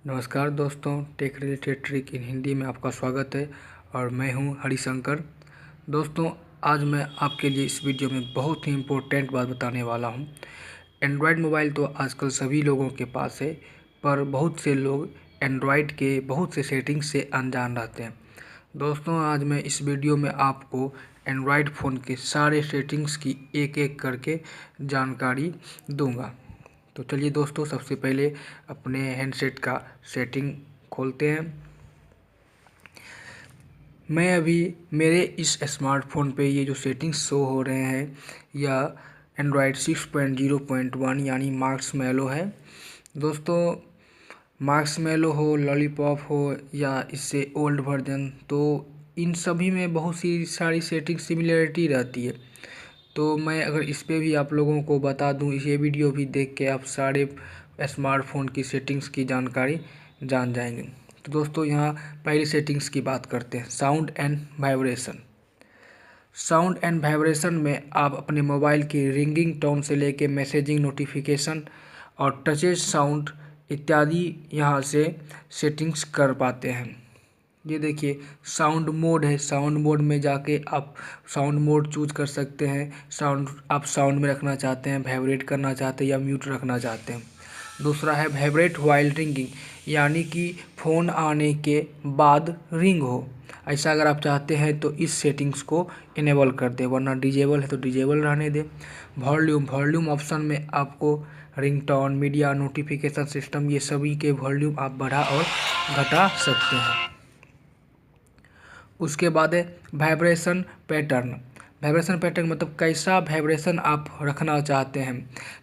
नमस्कार दोस्तों, tech related trick in Hindi में आपका स्वागत है और मैं हूं हरिशंकर। दोस्तों, आज मैं आपके लिए इस वीडियो में बहुत ही इम्पोर्टेंट बात बताने वाला हूं। एंड्रॉयड मोबाइल तो आजकल सभी लोगों के पास है, पर बहुत से लोग एंड्रॉयड के बहुत से सेटिंग्स से अनजान रहते हैं। दोस्तों, आज मैं इस वीडियो में आपको एंड्रॉयड फ़ोन के सारे सेटिंग्स की एक एक करके जानकारी दूंगा। तो चलिए दोस्तों, सबसे पहले अपने हैंडसेट का सेटिंग खोलते हैं। मैं अभी मेरे इस स्मार्टफोन पे ये जो सेटिंग्स शो हो रहे हैं या एंड्रॉयड 6.0.1 यानी मार्शमैलो है। दोस्तों, मार्शमैलो हो, लॉलीपॉप हो या इससे ओल्ड वर्जन, तो इन सभी में बहुत सी सारी सेटिंग सिमिलरिटी रहती है। तो मैं अगर इस पे भी आप लोगों को बता दूं, ये वीडियो भी देख के आप सारे स्मार्टफोन की सेटिंग्स की जानकारी जान जाएंगे। तो दोस्तों, यहाँ पहली सेटिंग्स की बात करते हैं, sound and vibration. Sound and vibration में आप अपने मोबाइल की रिंगिंग टोन से लेके मैसेजिंग, नोटिफिकेशन और टचेज साउंड इत्यादि यहाँ से सेटिंग्स कर पाते हैं। ये देखिए, साउंड मोड है। साउंड मोड में जाके आप साउंड मोड चूज कर सकते हैं। साउंड आप साउंड में रखना चाहते हैं, वाइब्रेट करना चाहते हैं या म्यूट रखना चाहते हैं। दूसरा है वाइब्रेट व्हाइल रिंगिंग, यानी कि फ़ोन आने के बाद रिंग हो। ऐसा अगर आप चाहते हैं तो इस सेटिंग्स को इनेबल कर दें, वरना डिजेबल है तो डिजेबल रहने दें। वॉल्यूम ऑप्शन में आपको रिंगटोन, मीडिया, नोटिफिकेशन सिस्टम, ये सभी के वॉल्यूम आप बढ़ा और घटा सकते हैं। उसके बाद है वाइब्रेशन पैटर्न। वाइब्रेशन पैटर्न मतलब कैसा वाइब्रेशन आप रखना चाहते हैं।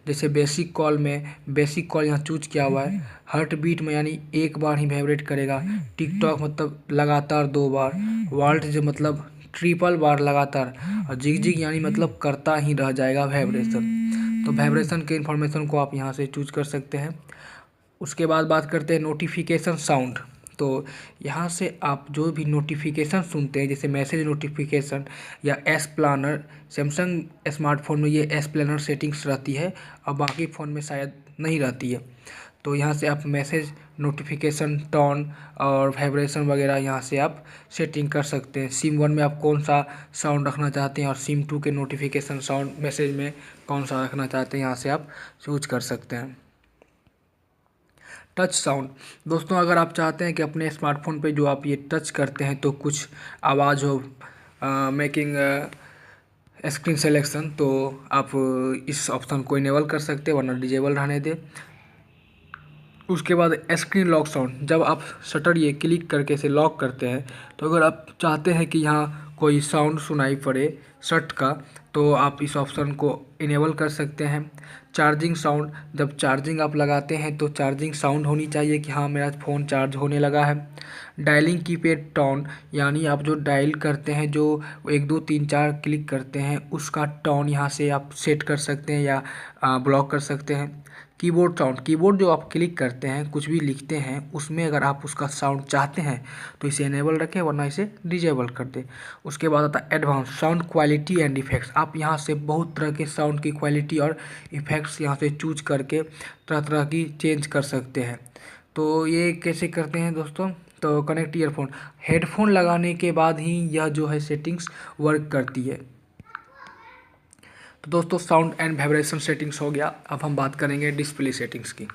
जैसे बेसिक कॉल में, बेसिक कॉल यहाँ चूज किया हुआ है। हार्ट बीट में यानी एक बार ही वाइब्रेट करेगा। टिकटॉक मतलब लगातार 2 बार। वॉल्ट जो मतलब ट्रिपल बार लगातार। और जिग यानी मतलब करता ही रह जाएगा वाइब्रेशन। तो वाइब्रेशन के इन्फॉर्मेशन को आप यहाँ से चूज कर सकते हैं। उसके बाद बात करते हैं नोटिफिकेशन साउंड। तो यहाँ से आप जो भी नोटिफिकेशन सुनते हैं, जैसे मैसेज नोटिफिकेशन या एस प्लानर, सैमसंग स्मार्टफोन में ये एस प्लानर सेटिंग्स रहती है और बाकी फ़ोन में शायद नहीं रहती है। तो यहाँ से आप मैसेज नोटिफिकेशन, टोन और वाइब्रेशन वगैरह यहाँ से आप सेटिंग कर सकते हैं। सिम 1 में आप कौन सा साउंड रखना चाहते हैं और सिम 2 के नोटिफिकेशन साउंड मैसेज में कौन सा रखना चाहते हैं, यहाँ से आप चूज कर सकते हैं। Touch sound. दोस्तों, अगर आप चाहते हैं कि अपने स्मार्टफोन पे जो आप ये टच करते हैं तो कुछ आवाज़ हो, मेकिंग स्क्रीन सेलेक्शन, तो आप इस ऑप्शन को इनेबल कर सकते हैं, वरना डिजेबल रहने दें। उसके बाद स्क्रीन लॉक साउंड। जब आप शटर ये क्लिक करके इसे लॉक करते हैं, तो अगर आप चाहते हैं कि यहाँ कोई साउंड सुनाई पड़े शट का, तो आप इस ऑप्शन को इनेबल कर सकते हैं। Charging sound. जब चार्जिंग आप लगाते हैं तो चार्जिंग साउंड होनी चाहिए कि हाँ, मेरा फ़ोन चार्ज होने लगा है। डायलिंग कीपैड टोन, यानी आप जो डायल करते हैं, जो 1 2 3 4 क्लिक करते हैं, उसका टोन यहाँ से आप सेट कर सकते हैं या ब्लॉक कर सकते हैं। Keyboard sound. कीबोर्ड जो आप क्लिक करते हैं, कुछ भी लिखते हैं, उसमें अगर आप उसका साउंड चाहते हैं तो इसे इनेबल रखें, वरना इसे डिजेबल कर दें। उसके बाद आता है advance sound quality and effects. आप यहाँ से बहुत तरह के साउंड की क्वालिटी और इफेक्ट्स यहाँ से चूज करके तरह तरह की चेंज कर सकते हैं। तो ये कैसे करते हैं दोस्तों? तो कनेक्ट ईयरफोन। हेडफोन लगाने के बाद ही यह जो है सेटिंग्स वर्क करती है। तो दोस्तों, साउंड एंड वाइब्रेशन सेटिंग्स हो गया। अब हम बात करेंगे डिस्प्ले सेटिंग्स की।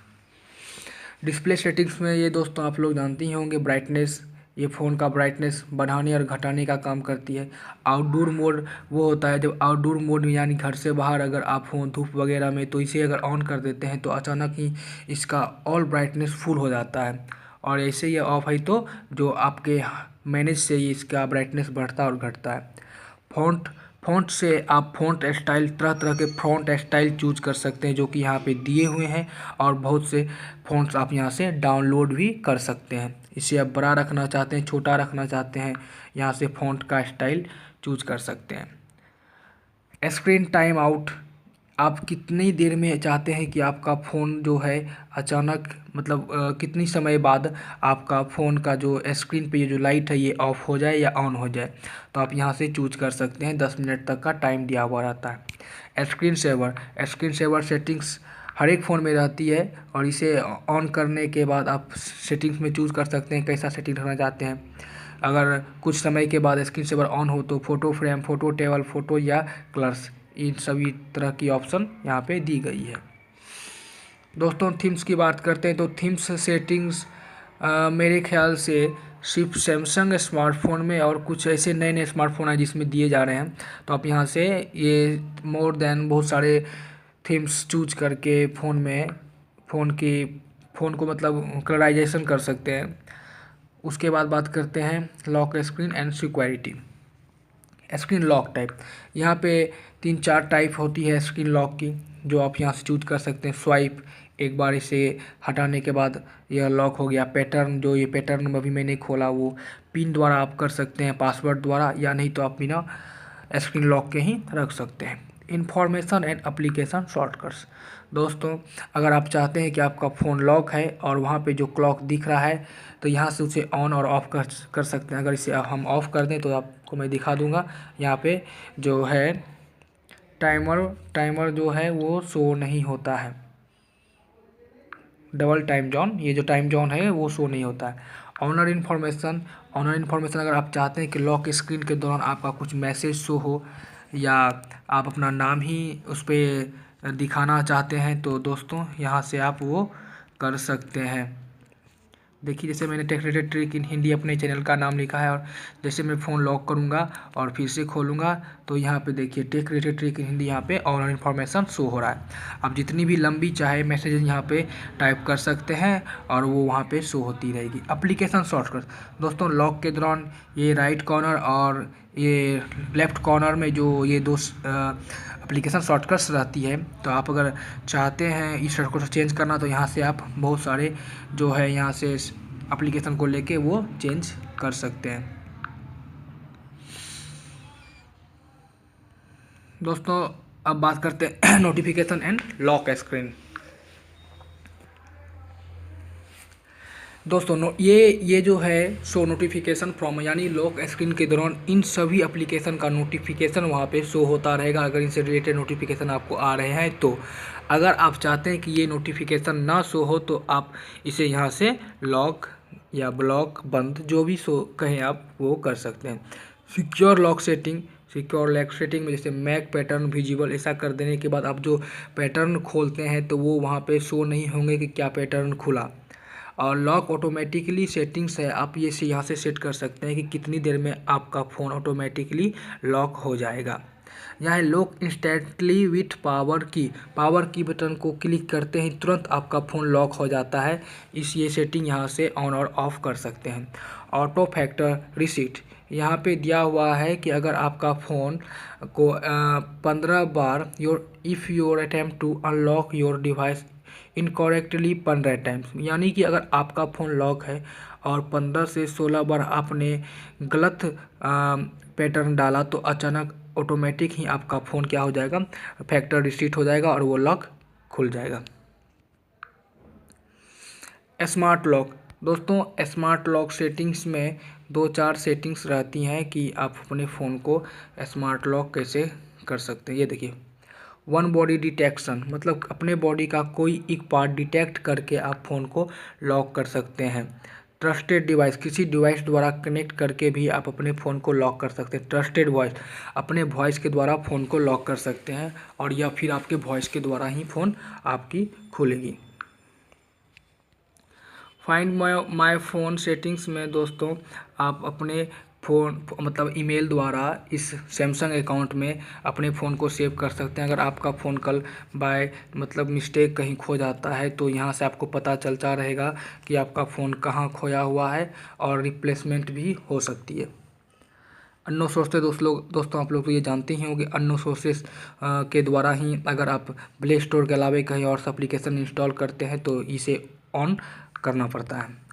डिस्प्ले सेटिंग्स में ये दोस्तों आप लोग जानते ही होंगे, ब्राइटनेस। ये फ़ोन का ब्राइटनेस बढ़ाने और घटाने का काम करती है। आउटडोर मोड वो होता है जब आउटडोर मोड में, यानी घर से बाहर अगर आप हों धूप वगैरह में, तो इसे अगर ऑन कर देते हैं तो अचानक ही इसका ऑल ब्राइटनेस फुल हो जाता है। और ऐसे ही ऑफ है तो जो आपके मैनेज से ही इसका ब्राइटनेस बढ़ता और घटता है। फ़ॉन्ट फ़ॉन्ट से आप फ़ॉन्ट स्टाइल, तरह तरह के फ़ॉन्ट स्टाइल चूज कर सकते हैं, जो कि यहाँ पे दिए हुए हैं। और बहुत से फ़ॉन्ट्स आप यहाँ से डाउनलोड भी कर सकते हैं। इसे आप बड़ा रखना चाहते हैं, छोटा रखना चाहते हैं, यहाँ से फ़ॉन्ट का स्टाइल चूज कर सकते हैं। Screen time out. आप कितनी देर में चाहते हैं कि आपका फ़ोन जो है अचानक, मतलब कितनी समय बाद आपका फ़ोन का जो स्क्रीन पे ये जो लाइट है ये ऑफ हो जाए या ऑन हो जाए, तो आप यहाँ से चूज कर सकते हैं। 10 मिनट तक का टाइम दिया हुआ रहता है। Screen saver. Screen saver settings हर एक फ़ोन में रहती है। और इसे ऑन करने के बाद आप सेटिंग्स में चूज़ कर सकते हैं कैसा सेटिंग रखना चाहते हैं। अगर कुछ समय के बाद स्क्रीन सेवर ऑन हो तो photo frame, photo table, photo या कलर्स, इन सभी तरह की ऑप्शन यहाँ पे दी गई है। दोस्तों थीम्स की बात करते हैं तो थीम्स सेटिंग्स मेरे ख्याल से सिर्फ सैमसंग स्मार्टफोन में और कुछ ऐसे नए नए स्मार्टफोन हैं जिसमें दिए जा रहे हैं। तो आप यहाँ से ये मोर देन बहुत सारे थीम्स चूज करके फ़ोन को मतलब कलराइजेशन कर सकते हैं। उसके बाद बात करते हैं lock screen and security. Screen lock type, यहाँ पे 3-4 टाइप होती है स्क्रीन लॉक की, जो आप यहाँ से चूज कर सकते हैं। स्वाइप, एक बार इसे हटाने के बाद यह लॉक हो गया। पैटर्न, जो ये पैटर्न अभी मैंने खोला वो पिन द्वारा आप कर सकते हैं, पासवर्ड द्वारा, या नहीं तो आप बिना स्क्रीन लॉक के ही रख सकते हैं। इंफॉर्मेशन एंड एप्लीकेशन शॉर्टकट्स, दोस्तों अगर आप चाहते हैं कि आपका फ़ोन लॉक है और वहाँ पे जो क्लॉक दिख रहा है तो यहाँ से उसे ऑन और ऑफ़ कर सकते हैं। अगर इसे हम ऑफ़ कर दें तो आपको मैं दिखा दूँगा। यहाँ पे जो है टाइमर जो है वो शो नहीं होता है। डबल टाइम जोन, ये जो टाइम जोन है वो शो नहीं होता है। ऑनर इन्फॉर्मेशन अगर आप चाहते हैं कि लॉक स्क्रीन के दौरान आपका कुछ मैसेज शो हो या आप अपना नाम ही उस पर दिखाना चाहते हैं तो दोस्तों यहाँ से आप वो कर सकते हैं। देखिए जैसे मैंने tech related trick in Hindi अपने चैनल का नाम लिखा है, और जैसे मैं फ़ोन लॉक करूँगा और फिर से खोलूँगा तो यहाँ पे देखिए tech related trick in Hindi यहाँ पे ऑनर इन्फॉर्मेशन शो हो रहा है। आप जितनी भी लंबी चाहे मैसेज यहाँ पे टाइप कर सकते हैं और वो वहाँ पे शो होती रहेगी। एप्लीकेशन शॉर्टकट, दोस्तों लॉक के दौरान ये राइट कॉर्नर और ये लेफ़्ट कॉर्नर में जो ये दो एप्लीकेशन शॉर्टकट्स रहती है, तो आप अगर चाहते हैं इस शॉर्टकट को चेंज करना तो यहाँ से आप बहुत सारे जो है यहाँ से एप्लीकेशन को लेके वो चेंज कर सकते हैं। दोस्तों अब बात करते हैं नोटिफिकेशन एंड लॉक स्क्रीन। दोस्तों ये जो है शो नोटिफिकेशन फ्रॉम, यानी लॉक स्क्रीन के दौरान इन सभी एप्लीकेशन का नोटिफिकेशन वहाँ पे शो होता रहेगा अगर इनसे रिलेटेड नोटिफिकेशन आपको आ रहे हैं तो। अगर आप चाहते हैं कि ये नोटिफिकेशन ना शो हो तो आप इसे यहाँ से लॉक या ब्लॉक, बंद, जो भी शो कहें आप वो कर सकते हैं। सिक्योर लॉक सेटिंग में जैसे मैक पैटर्न विजिबल, ऐसा कर देने के बाद आप जो पैटर्न खोलते हैं तो वो वहाँ पे शो नहीं होंगे कि क्या पैटर्न खुला। और लॉक ऑटोमेटिकली सेटिंग्स है, आप ये यहाँ से सेट कर सकते हैं कि कितनी देर में आपका फ़ोन ऑटोमेटिकली लॉक हो जाएगा। यहाँ लॉक इंस्टेंटली विथ पावर की बटन को क्लिक करते ही तुरंत आपका फ़ोन लॉक हो जाता है। ये सेटिंग यहाँ से ऑन और ऑफ कर सकते हैं। ऑटो फैक्टर रिसीट, यहाँ पे दिया हुआ है कि अगर आपका फ़ोन को 15 बार if your attempt to unlock your device incorrectly 15 times, यानी कि अगर आपका फ़ोन लॉक है और 15 से 16 बार आपने गलत पैटर्न डाला तो अचानक ऑटोमेटिक ही आपका फ़ोन क्या हो जाएगा, फैक्टर रिसीट हो जाएगा और वो लॉक खुल जाएगा। स्मार्ट लॉक, दोस्तों स्मार्ट लॉक सेटिंग्स में 2-4 सेटिंग्स रहती हैं कि आप अपने फ़ोन को स्मार्ट लॉक कैसे कर सकते हैं। ये देखिए, वन बॉडी डिटेक्शन, मतलब अपने बॉडी का कोई एक पार्ट डिटेक्ट करके आप फ़ोन को लॉक कर सकते हैं। ट्रस्टेड डिवाइस, किसी डिवाइस द्वारा कनेक्ट करके भी आप अपने फ़ोन को लॉक कर सकते हैं। ट्रस्टेड वॉइस, अपने वॉइस के द्वारा फ़ोन को लॉक कर सकते हैं और या फिर आपके वॉइस के द्वारा ही फ़ोन आपकी खुलेगी। फाइंड माई फ़ोन सेटिंग्स में दोस्तों आप अपने फ़ोन मतलब ईमेल द्वारा इस सैमसंग अकाउंट में अपने फ़ोन को सेव कर सकते हैं। अगर आपका फ़ोन कल बाय मतलब मिस्टेक कहीं खो जाता है तो यहाँ से आपको पता चलता रहेगा कि आपका फ़ोन कहाँ खोया हुआ है और रिप्लेसमेंट भी हो सकती है। अन्नो सोर्सेज, दोस्तों आप लोग तो ये जानते ही होंगे, अन्नो सोर्सेज के द्वारा ही अगर आप प्ले स्टोर के अलावा कहीं और से एप्लीकेशन इंस्टॉल करते हैं तो इसे ऑन करना पड़ता है।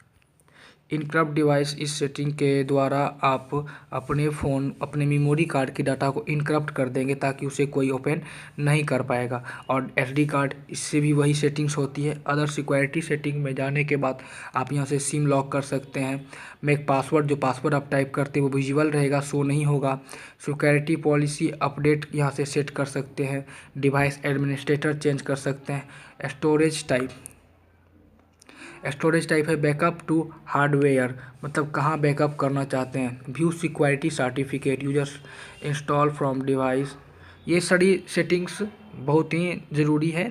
इनक्रप्ट डिवाइस, इस सेटिंग के द्वारा आप अपने मेमोरी कार्ड के डाटा को इनक्रप्ट कर देंगे ताकि उसे कोई ओपन नहीं कर पाएगा। और एसडी कार्ड, इससे भी वही सेटिंग्स होती है। अदर सिक्योरिटी सेटिंग में जाने के बाद आप यहाँ से सिम लॉक कर सकते हैं। मेक पासवर्ड, जो पासवर्ड आप टाइप करते हैं वो विजुअल रहेगा, शो नहीं होगा। सिक्योरिटी पॉलिसी अपडेट यहाँ से सेट कर सकते हैं। डिवाइस एडमिनिस्ट्रेटर चेंज कर सकते हैं। स्टोरेज टाइप है बैकअप टू हार्डवेयर, मतलब कहाँ बैकअप करना चाहते हैं। View security certificate, users install from device. ये सारी सेटिंग्स बहुत ही ज़रूरी है।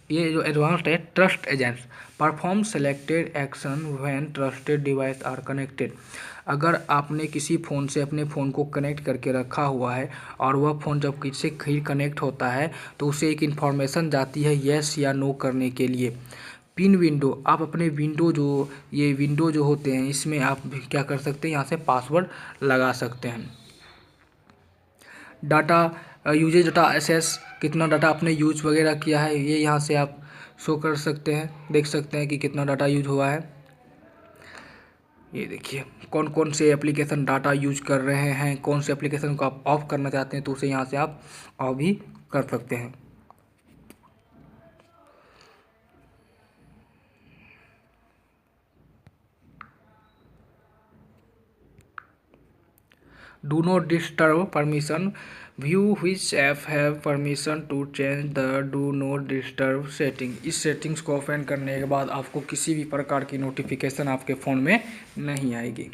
ये जो एडवांस्ड है, trust agents perform selected action when trusted device are connected. अगर आपने किसी फ़ोन से अपने फ़ोन को कनेक्ट करके रखा हुआ है और वह फ़ोन जब किसी से कनेक्ट होता है तो उसे एक इन्फॉर्मेशन जाती है येस या नो करने के लिए। पिन विंडो, आप अपने विंडो जो होते हैं इसमें आप क्या कर सकते हैं, यहाँ से पासवर्ड लगा सकते हैं। डाटा यूजेज, डाटा एसेस, कितना डाटा आपने यूज वगैरह किया है ये यहाँ से आप शो कर सकते हैं, देख सकते हैं कि कितना डाटा यूज हुआ है। ये देखिए कौन कौन से एप्लीकेशन डाटा यूज कर रहे हैं, कौन से एप्लीकेशन को आप ऑफ करना चाहते हैं तो उसे यहाँ से आप ऑफ भी कर सकते हैं। Do not disturb permission, view which app have permission to change the do not disturb setting. इस सेटिंग्स को ओपन करने के बाद आपको किसी भी प्रकार की नोटिफिकेशन आपके फ़ोन में नहीं आएगी।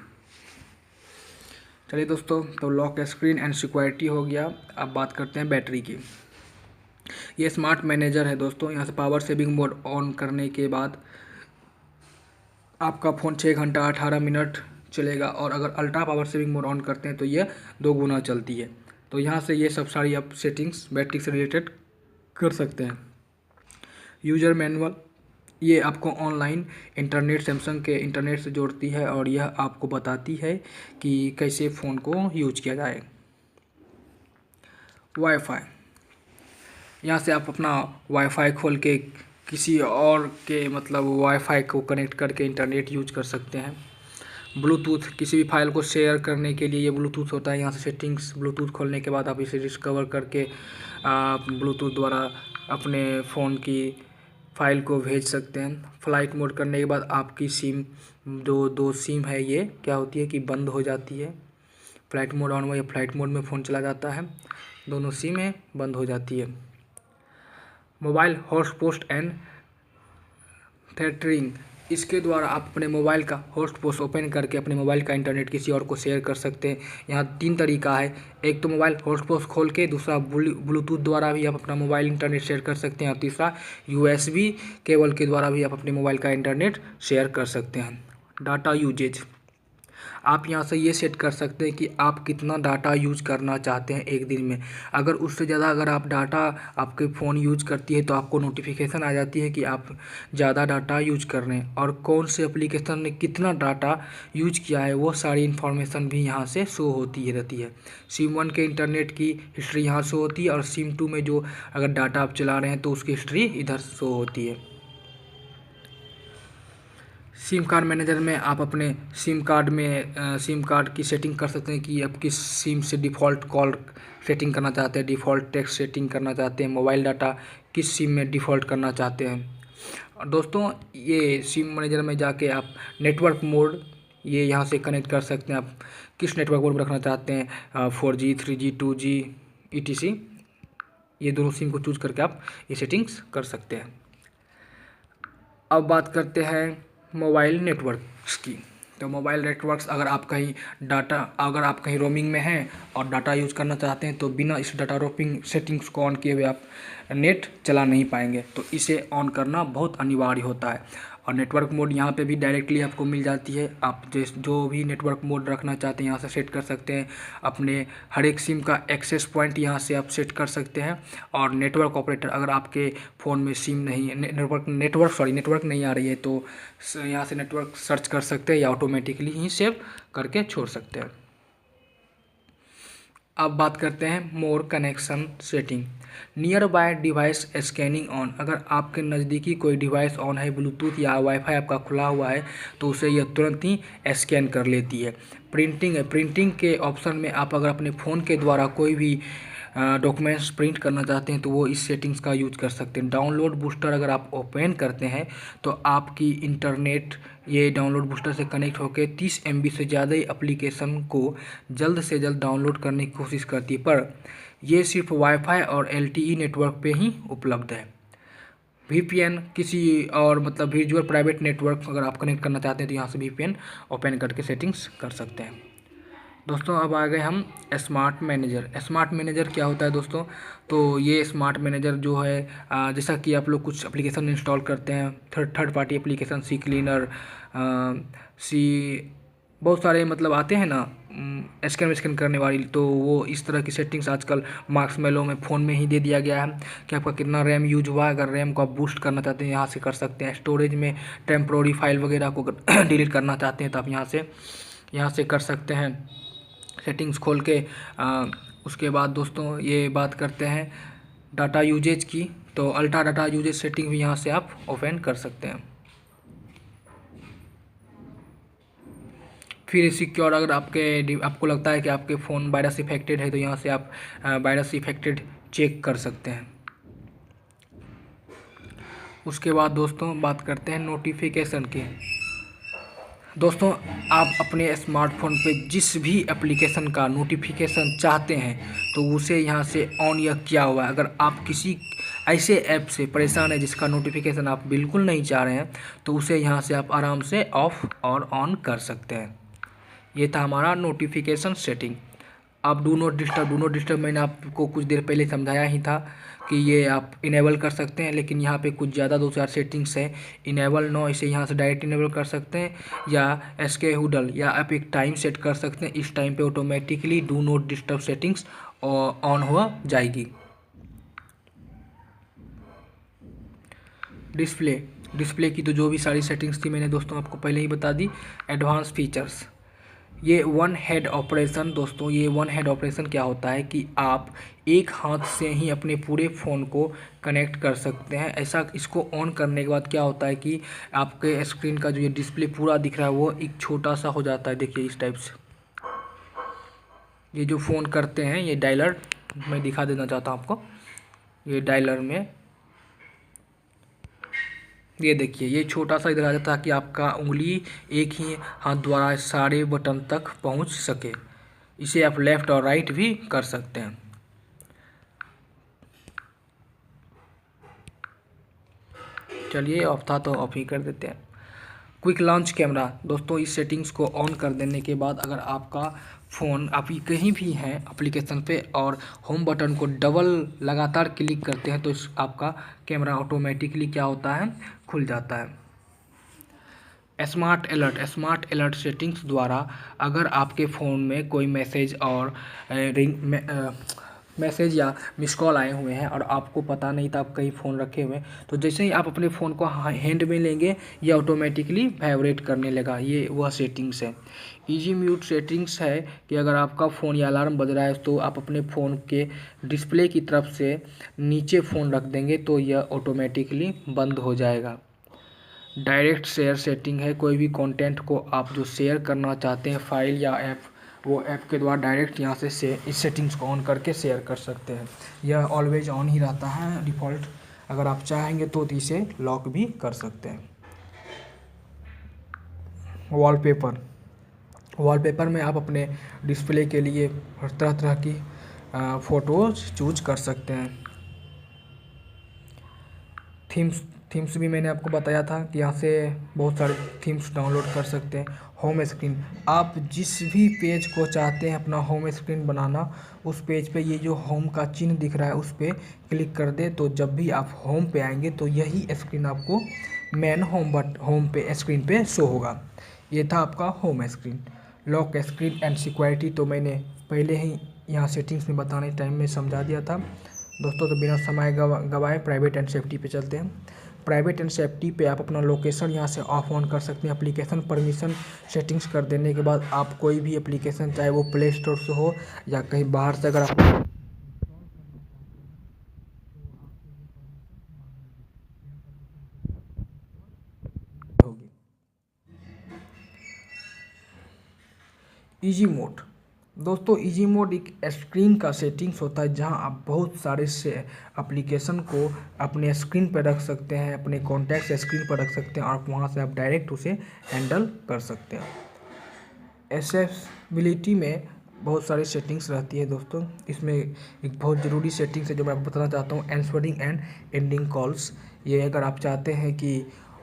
चलिए दोस्तों, तो लॉक स्क्रीन एंड सिक्योरिटी हो गया। अब बात करते हैं बैटरी की। ये स्मार्ट मैनेजर है दोस्तों। यहाँ से पावर सेविंग मोड ऑन करने के बाद आपका फ़ोन 6 घंटा 18 मिनट चलेगा, और अगर ultra power saving mode on करते हैं तो ये 2 गुना चलती है। तो यहाँ से ये सब सारी आप सेटिंग्स बैटरी से रिलेटेड कर सकते हैं। यूजर मैनुअल, ये आपको ऑनलाइन इंटरनेट, सैमसंग के इंटरनेट से जोड़ती है और यह आपको बताती है कि कैसे फ़ोन को यूज किया जाए। वाईफाई, यहाँ से आप अपना वाईफाई खोल के किसी और के मतलब वाईफाई को कनेक्ट करके इंटरनेट यूज कर सकते हैं। ब्लूटूथ, किसी भी फाइल को शेयर करने के लिए ये ब्लूटूथ होता है। यहाँ से सेटिंग्स, ब्लूटूथ खोलने के बाद आप इसे डिस्कवर करके ब्लूटूथ द्वारा अपने फ़ोन की फ़ाइल को भेज सकते हैं। फ्लाइट मोड करने के बाद आपकी सिम, दो सिम है ये क्या होती है कि बंद हो जाती है। फ्लाइट मोड ऑन हुआ या फ्लाइट मोड में फ़ोन चला जाता है, दोनों सिमें बंद हो जाती है। मोबाइल हॉटस्पॉट एंड थेटरिंग, इसके द्वारा आप अपने मोबाइल का हॉटस्पॉट ओपन करके अपने मोबाइल का इंटरनेट किसी और को शेयर कर सकते हैं। यहाँ 3 तरीका है, एक तो मोबाइल हॉटस्पॉट खोल के, दूसरा ब्लूटूथ द्वारा भी आप अपना मोबाइल इंटरनेट शेयर कर सकते हैं, और तीसरा यूएसबी केबल के द्वारा भी आप अपने मोबाइल का इंटरनेट शेयर कर सकते हैं। डाटा यूजेज, आप यहाँ से ये सेट कर सकते हैं कि आप कितना डाटा यूज करना चाहते हैं एक दिन में। अगर उससे ज़्यादा अगर आप डाटा आपके फ़ोन यूज करती है तो आपको नोटिफिकेशन आ जाती है कि आप ज़्यादा डाटा यूज कर रहे हैं, और कौन से एप्लीकेशन ने कितना डाटा यूज किया है वो सारी इन्फॉर्मेशन भी यहाँ से शो होती रहती है। सिम 1 के इंटरनेट की हिस्ट्री यहाँ शो होती है, और सिम 2 में जो अगर डाटा आप चला रहे हैं तो उसकी हिस्ट्री इधर शो होती है। सिम कार्ड मैनेजर में आप अपने सिम कार्ड की सेटिंग कर सकते हैं कि आप किस सिम से डिफ़ॉल्ट कॉल सेटिंग करना चाहते हैं, डिफ़ॉल्ट टेक्स्ट सेटिंग करना चाहते हैं, मोबाइल डाटा किस सिम में डिफ़ॉल्ट करना चाहते हैं। और दोस्तों, ये सिम मैनेजर में जाके आप नेटवर्क मोड ये यहाँ से कनेक्ट कर सकते हैं। आप किस नेटवर्क मोड में रखना चाहते हैं, 4G 3G 2G ETC, ये दोनों सिम को चूज करके आप ये सेटिंग्स कर सकते हैं। अब बात करते हैं मोबाइल नेटवर्क्स की। तो मोबाइल नेटवर्क्स, अगर आप कहीं रोमिंग में हैं और डाटा यूज़ करना चाहते हैं तो बिना इस डाटा रोमिंग सेटिंग्स को ऑन किए हुए आप नेट चला नहीं पाएंगे, तो इसे ऑन करना बहुत अनिवार्य होता है। और नेटवर्क मोड यहाँ पे भी डायरेक्टली आपको मिल जाती है। आप जो भी नेटवर्क मोड रखना चाहते हैं यहाँ से सेट कर सकते हैं। अपने हर एक सिम का एक्सेस पॉइंट यहाँ से आप सेट कर सकते हैं। और नेटवर्क ऑपरेटर, अगर आपके फ़ोन में सिम नहीं नेटवर्क नहीं आ रही है तो यहाँ से नेटवर्क सर्च कर सकते हैं या ऑटोमेटिकली ही सेव करके छोड़ सकते हैं। अब बात करते हैं मोर connection setting. Near by device scanning on. अगर आपके नज़दीकी कोई डिवाइस ऑन है, ब्लूटूथ या वाईफाई आपका खुला हुआ है, तो उसे यह तुरंत ही स्कैन कर लेती है। प्रिंटिंग है, प्रिंटिंग के ऑप्शन में आप अगर अपने फ़ोन के द्वारा कोई भी डॉक्यूमेंट्स प्रिंट करना चाहते हैं तो वो इस सेटिंग्स का यूज कर सकते हैं। डाउनलोड बूस्टर अगर आप ओपन करते हैं तो आपकी इंटरनेट ये डाउनलोड बूस्टर से कनेक्ट होकर 30 MB से ज़्यादा ही एप्लीकेशन को जल्द से जल्द डाउनलोड करने की कोशिश करती है, पर ये सिर्फ वाईफाई और LTE नेटवर्क पे ही उपलब्ध है। VPN किसी और मतलब विजुअल प्राइवेट नेटवर्क अगर आप कनेक्ट करना चाहते हैं तो यहाँ से VPN ओपन करके सेटिंग्स कर सकते हैं। दोस्तों अब आ गए हम स्मार्ट मैनेजर। स्मार्ट मैनेजर क्या होता है दोस्तों? तो ये स्मार्ट मैनेजर जो है जैसा कि आप लोग कुछ एप्लीकेशन इंस्टॉल करते हैं, थर्ड पार्टी एप्लीकेशन, सी क्लीनर, सी बहुत सारे मतलब आते हैं ना स्कैन करने वाली, तो वो इस तरह की सेटिंग्स आजकल मार्शमैलो में फ़ोन में ही दे दिया गया है कि आपका कितना रैम यूज हुआ है। अगर रैम को आप बूस्ट करना चाहते हैं यहाँ से कर सकते हैं। स्टोरेज में टेम्प्रोरी फाइल वगैरह को डिलीट करना चाहते हैं तो आप यहाँ से कर सकते हैं सेटिंग्स खोल के। उसके बाद दोस्तों ये बात करते हैं डाटा यूजेज की, तो अल्ट्रा डाटा यूजेज सेटिंग भी यहाँ से आप ओपन कर सकते हैं। फिर सिक्योर, अगर आपको लगता है कि आपके फ़ोन वायरस इफेक्टेड है तो यहाँ से आप वायरस इफेक्टेड चेक कर सकते हैं। उसके बाद दोस्तों बात करते हैं नोटिफिकेशन की। दोस्तों आप अपने स्मार्टफोन पे जिस भी एप्लीकेशन का नोटिफिकेशन चाहते हैं तो उसे यहाँ से ऑन या किया हुआ है। अगर आप किसी ऐसे ऐप से परेशान है जिसका नोटिफिकेशन आप बिल्कुल नहीं चाह रहे हैं तो उसे यहाँ से आप आराम से ऑफ और ऑन कर सकते हैं। ये था हमारा नोटिफिकेशन सेटिंग। अब डू नॉट डिस्टर्ब मैंने आपको कुछ देर पहले समझाया ही था कि ये आप इनेबल कर सकते हैं, लेकिन यहाँ पे कुछ ज़्यादा 2-4 सेटिंग्स हैं। इनेबल नो, इसे यहाँ से डायरेक्ट इनेबल कर सकते हैं, या एसके हुडल, या आप एक टाइम सेट कर सकते हैं। इस टाइम पे automatically do not disturb settings on हो जाएगी। डिस्प्ले की तो जो भी सारी सेटिंग्स थी मैंने दोस्तों आपको पहले ही बता दी। एडवांस फीचर्स, ये वन हेड ऑपरेशन। दोस्तों ये वन हेड ऑपरेशन क्या होता है कि आप एक हाथ से ही अपने पूरे फ़ोन को कनेक्ट कर सकते हैं। ऐसा इसको ऑन करने के बाद क्या होता है कि आपके स्क्रीन का जो ये डिस्प्ले पूरा दिख रहा है वो एक छोटा सा हो जाता है। देखिए इस टाइप से ये जो फ़ोन करते हैं, ये डायलर मैं दिखा देना चाहता हूँ आपको। ये डायलर में ये देखिए ये छोटा सा इधर आ जाता है ताकि आपका उंगली एक ही हाथ द्वारा सारे बटन तक पहुंच सके। इसे आप लेफ़्ट और राइट भी कर सकते हैं। चलिए ऑफ था तो ऑफ ही कर देते हैं। क्विक लॉन्च कैमरा, दोस्तों इस सेटिंग्स को ऑन कर देने के बाद अगर आपका फ़ोन आप कहीं भी हैं एप्लीकेशन पे और होम बटन को डबल लगातार क्लिक करते हैं तो आपका कैमरा ऑटोमेटिकली क्या होता है, खुल जाता है। स्मार्ट अलर्ट सेटिंग्स द्वारा अगर आपके फ़ोन में कोई मैसेज या मिस कॉल आए हुए हैं और आपको पता नहीं था, आप कहीं फ़ोन रखे हुए हैं, तो जैसे ही आप अपने फ़ोन को हैंड में लेंगे ये ऑटोमेटिकली वाइब्रेट करने लगा। ये वह सेटिंग्स है। इजी म्यूट सेटिंग्स है कि अगर आपका फ़ोन या अलार्म बज रहा है तो आप अपने फ़ोन के डिस्प्ले की तरफ से नीचे फ़ोन रख देंगे तो यह ऑटोमेटिकली बंद हो जाएगा। डायरेक्ट शेयर सेटिंग है, कोई भी कंटेंट को आप जो शेयर करना चाहते हैं फाइल या ऐप, वो ऐप के द्वारा डायरेक्ट यहाँ से इस सेटिंग्स को ऑन करके शेयर कर सकते हैं। यह ऑलवेज ऑन ही रहता है डिफ़ॉल्ट, अगर आप चाहेंगे तो इसे लॉक भी कर सकते हैं। वॉलपेपर में आप अपने डिस्प्ले के लिए तरह तरह की फ़ोटोज़ चूज कर सकते हैं। थीम्स भी मैंने आपको बताया था कि यहाँ से बहुत सारे थीम्स डाउनलोड कर सकते हैं। होम स्क्रीन, आप जिस भी पेज को चाहते हैं अपना होम स्क्रीन बनाना, उस पेज पे ये जो होम का चिन्ह दिख रहा है उस पर क्लिक कर दे तो जब भी आप होम पे आएंगे तो यही स्क्रीन आपको मेन होम पे स्क्रीन पे शो होगा। ये था आपका home screen. Lock screen and security तो मैंने पहले ही यहाँ सेटिंग्स में बताने टाइम में समझा दिया था दोस्तों, तो बिना समय गवाए प्राइवेट एंड सेफ्टी पे चलते हैं। प्राइवेट एंड सेफ्टी पे आप अपना लोकेशन यहाँ से ऑफ ऑन कर सकते हैं। एप्लीकेशन परमिशन सेटिंग्स कर देने के बाद आप कोई भी एप्लीकेशन, चाहे वो प्ले स्टोर से हो या कहीं बाहर से, अगर आप होगी। इजी मोड दोस्तों, इजी मोड एक स्क्रीन का सेटिंग्स होता है जहां आप बहुत सारे से एप्लीकेशन को अपने स्क्रीन पर रख सकते हैं, अपने कॉन्टैक्ट स्क्रीन पर रख सकते हैं और वहां से आप डायरेक्ट उसे हैंडल कर सकते हैं। एक्सेसिबिलिटी में बहुत सारी सेटिंग्स रहती है दोस्तों। इसमें एक बहुत ज़रूरी सेटिंग्स है जो मैं आपको बताना चाहता हूँ, आंसरिंग एंड एंडिंग कॉल्स। ये अगर आप चाहते हैं कि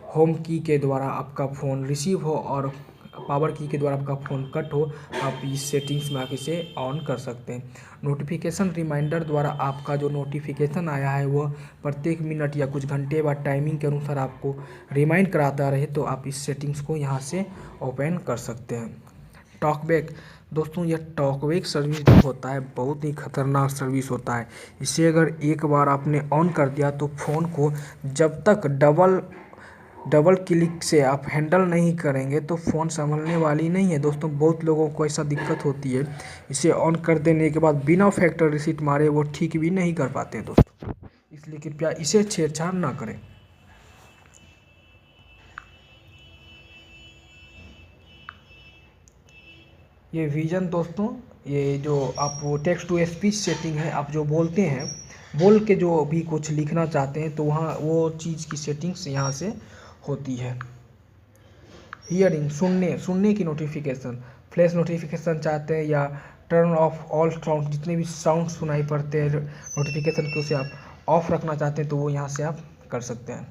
होम की के द्वारा आपका फ़ोन रिसीव हो और पावर की के द्वारा आपका फ़ोन कट हो, आप इस सेटिंग्स में आके इसे ऑन कर सकते हैं। नोटिफिकेशन रिमाइंडर द्वारा आपका जो नोटिफिकेशन आया है वह प्रत्येक मिनट या कुछ घंटे बाद टाइमिंग के अनुसार आपको रिमाइंड कराता रहे, तो आप इस सेटिंग्स को यहाँ से ओपन कर सकते हैं। टॉकबैक दोस्तों, यह टॉकबैक सर्विस जो होता है बहुत ही खतरनाक सर्विस होता है। इसे अगर एक बार आपने ऑन कर दिया तो फ़ोन को जब तक डबल क्लिक से आप हैंडल नहीं करेंगे तो फ़ोन संभलने वाली नहीं है दोस्तों। बहुत लोगों को ऐसा दिक्कत होती है, इसे ऑन कर देने के बाद बिना फैक्ट्री रीसेट मारे वो ठीक भी नहीं कर पाते दोस्तों, इसलिए कृपया इसे छेड़छाड़ ना करें। ये विजन दोस्तों, ये जो आप टेक्स्ट टू स्पीच सेटिंग है, आप जो बोलते हैं, बोल के जो भी कुछ लिखना चाहते हैं तो वहाँ वो चीज़ की सेटिंग्स यहाँ से होती है। हियरिंग सुनने की नोटिफिकेशन, फ्लैश नोटिफिकेशन चाहते हैं या टर्न ऑफ ऑल साउंड, जितने भी साउंड सुनाई पड़ते हैं नोटिफिकेशन के उसे आप ऑफ रखना चाहते हैं तो वो यहाँ से आप कर सकते हैं।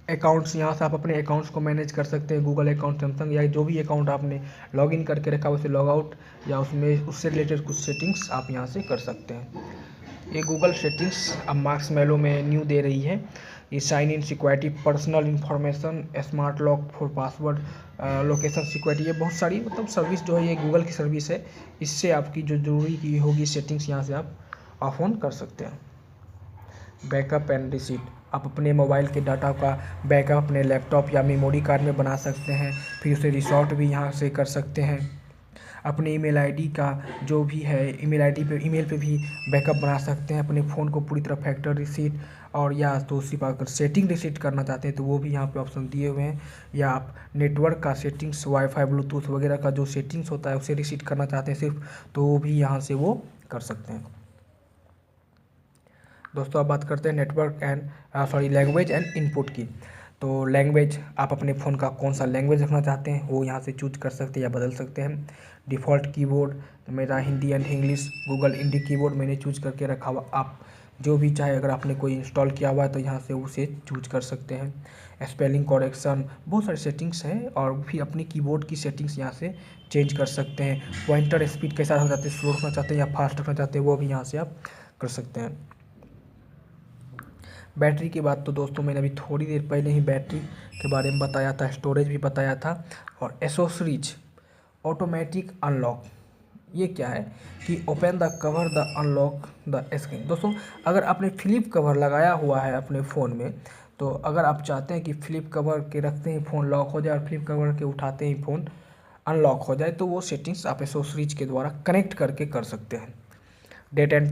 अकाउंट्स, यहाँ से आप अपने अकाउंट्स को मैनेज कर सकते हैं, गूगल अकाउंट, सैमसंग या जो भी अकाउंट आपने लॉगिन करके रखा उसे लॉग आउट या उसमें उससे रिलेटेड कुछ सेटिंग्स आप यहाँ से कर सकते हैं। ये गूगल सेटिंग्स अब मार्शमैलो में न्यू दे रही है। ये sign in security, personal information, smart lock for password, location security, ये बहुत सारी मतलब सर्विस जो है ये गूगल की सर्विस है। इससे आपकी जो जरूरी की होगी सेटिंग्स यहाँ से आप ऑफ ऑन कर सकते हैं। बैकअप एंड रिसीट, आप अपने मोबाइल के डाटा का बैकअप अपने लैपटॉप या मेमोरी कार्ड में बना सकते हैं, फिर उसे रिसॉर्ट भी यहाँ से कर सकते हैं। अपने ईमेल आईडी का जो भी है, ईमेल आईडी पे, ईमेल पे भी बैकअप बना सकते हैं अपने फ़ोन को पूरी तरह फैक्ट्री रीसेट, और या तो सिर्फ अगर सेटिंग रीसेट करना चाहते हैं तो वो भी यहाँ पे ऑप्शन दिए हुए हैं। या आप नेटवर्क का सेटिंग्स, वाईफाई, ब्लूटूथ वगैरह का जो सेटिंग्स होता है उसे रीसेट करना चाहते हैं सिर्फ, तो वो भी यहाँ से वो कर सकते हैं। दोस्तों अब बात करते हैं network and language and input की। तो लैंग्वेज, आप अपने फ़ोन का कौन सा लैंग्वेज रखना चाहते हैं वो यहाँ से चूज कर सकते हैं या बदल सकते हैं। डिफ़ॉल्ट कीबोर्ड, तो मेरा Hindi and English Google Indic keyboard मैंने चूज करके रखा हुआ, आप जो भी चाहे, अगर आपने कोई इंस्टॉल किया हुआ है तो यहाँ से उसे चूज कर सकते हैं। स्पेलिंग करेक्शन, बहुत सारे सेटिंग्स हैं, और भी अपने कीबोर्ड की सेटिंग्स यहाँ से चेंज कर सकते हैं। पॉइंटर स्पीड कैसा रखना चाहते हैं, स्लो रखना चाहते हैं या फास्ट रखना चाहते हैं, वो भी यहाँ से आप कर सकते हैं। बैटरी की बात तो दोस्तों मैंने अभी थोड़ी देर पहले ही बैटरी के बारे में बताया था, स्टोरेज भी बताया था। और एसोसरीज ऑटोमेटिक अनलॉक, ये क्या है कि open the cover the unlock the screen. दोस्तों अगर आपने फ्लिप कवर लगाया हुआ है अपने फ़ोन में, तो अगर आप चाहते हैं कि फ्लिप कवर के रखते ही फ़ोन लॉक हो जाए और फ्लिप कवर के उठाते ही फ़ोन अनलॉक हो जाए, तो वो सेटिंग्स आप एसोसरीज के द्वारा कनेक्ट करके कर सकते हैं। डेट एंड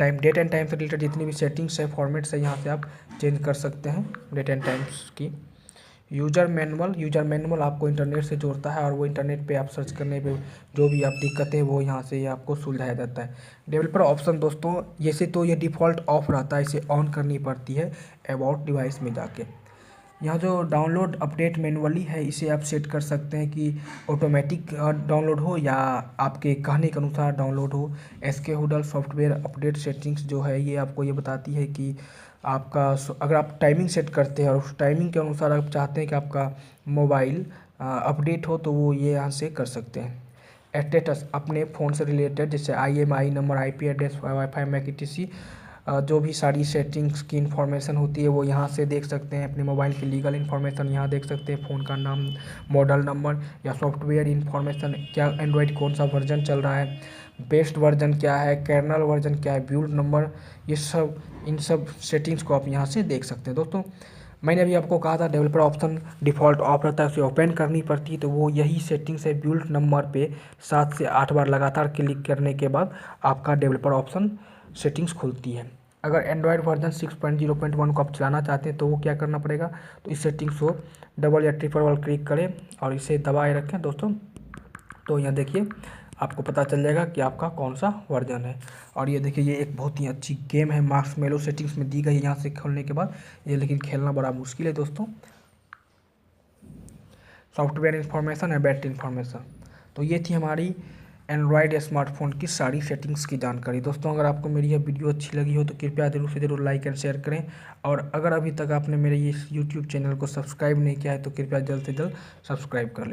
टाइम से रिलेटेड जितनी भी सेटिंग्स है, फॉर्मेट्स है, यहाँ से आप चेंज कर सकते हैं डेट एंड टाइम्स की। यूज़र मैनुअल आपको इंटरनेट से जोड़ता है और वो इंटरनेट पे आप सर्च करने पे जो भी आप दिक्कतें वो यहाँ से आपको सुलझाया जाता है। डेवलपर ऑप्शन दोस्तों, जैसे तो ये डिफ़ॉल्ट ऑफ रहता है, इसे ऑन करनी पड़ती है अबाउट डिवाइस में जाके। यहाँ जो डाउनलोड अपडेट मैनुअली है, इसे आप सेट कर सकते हैं कि ऑटोमेटिक डाउनलोड हो या आपके कहने के अनुसार डाउनलोड हो। एसके हुडल सॉफ्टवेयर अपडेट सेटिंग्स जो है ये आपको ये बताती है कि आपका अगर आप टाइमिंग सेट करते हैं और उस टाइमिंग के अनुसार आप चाहते हैं कि आपका मोबाइल अपडेट हो, तो वो ये यहाँ से कर सकते हैं। स्टेटस, अपने फ़ोन से रिलेटेड जैसे IMEI number, IP address, WiFi, MAC ETC, जो भी सारी सेटिंग्स की इन्फॉर्मेशन होती है वो यहाँ से देख सकते हैं। अपने मोबाइल की लीगल इन्फॉर्मेशन यहाँ देख सकते हैं, फ़ोन का नाम, मॉडल नंबर या सॉफ्टवेयर इन्फॉर्मेशन, क्या एंड्रॉयड कौन सा वर्जन चल रहा है, बेस्ट वर्जन क्या है, कर्नल वर्जन क्या है, बिल्ड नंबर, ये सब इन सब सेटिंग्स को आप यहाँ से देख सकते हैं। दोस्तों मैंने अभी आपको कहा था डेवलपर ऑप्शन डिफ़ॉल्ट ऑफ रहता है, उसे ओपन करनी पड़ती है, तो वो यही सेटिंग्स है। बिल्ड नंबर पे 7 से 8 बार लगातार क्लिक करने के बाद आपका डेवलपर ऑप्शन सेटिंग्स खुलती है। अगर एंड्रॉयड वर्जन 6.0.1 को आप चलाना चाहते हैं तो वो क्या करना पड़ेगा, तो इस सेटिंग्स को डबल या ट्रिपल बार क्लिक करें और इसे दबाए रखें दोस्तों। तो यहाँ देखिए आपको पता चल जाएगा कि आपका कौन सा वर्जन है। और ये देखिए ये एक बहुत ही अच्छी गेम है, मार्शमैलो सेटिंग्स में दी गई है यहाँ से खोलने के बाद ये, लेकिन खेलना बड़ा मुश्किल है दोस्तों। सॉफ्टवेयर इन्फॉर्मेशन है, बैटरी इन्फॉर्मेशन। तो ये थी हमारी एंड्रॉयड स्मार्टफोन की सारी सेटिंग्स की जानकारी। दोस्तों अगर आपको मेरी यह वीडियो अच्छी लगी हो तो कृपया ज़रूर से ज़रूर लाइक एंड शेयर करें। और अगर अभी तक आपने मेरे इस यूट्यूब चैनल को सब्सक्राइब नहीं किया है तो कृपया जल्द से जल्द सब्सक्राइब कर लें।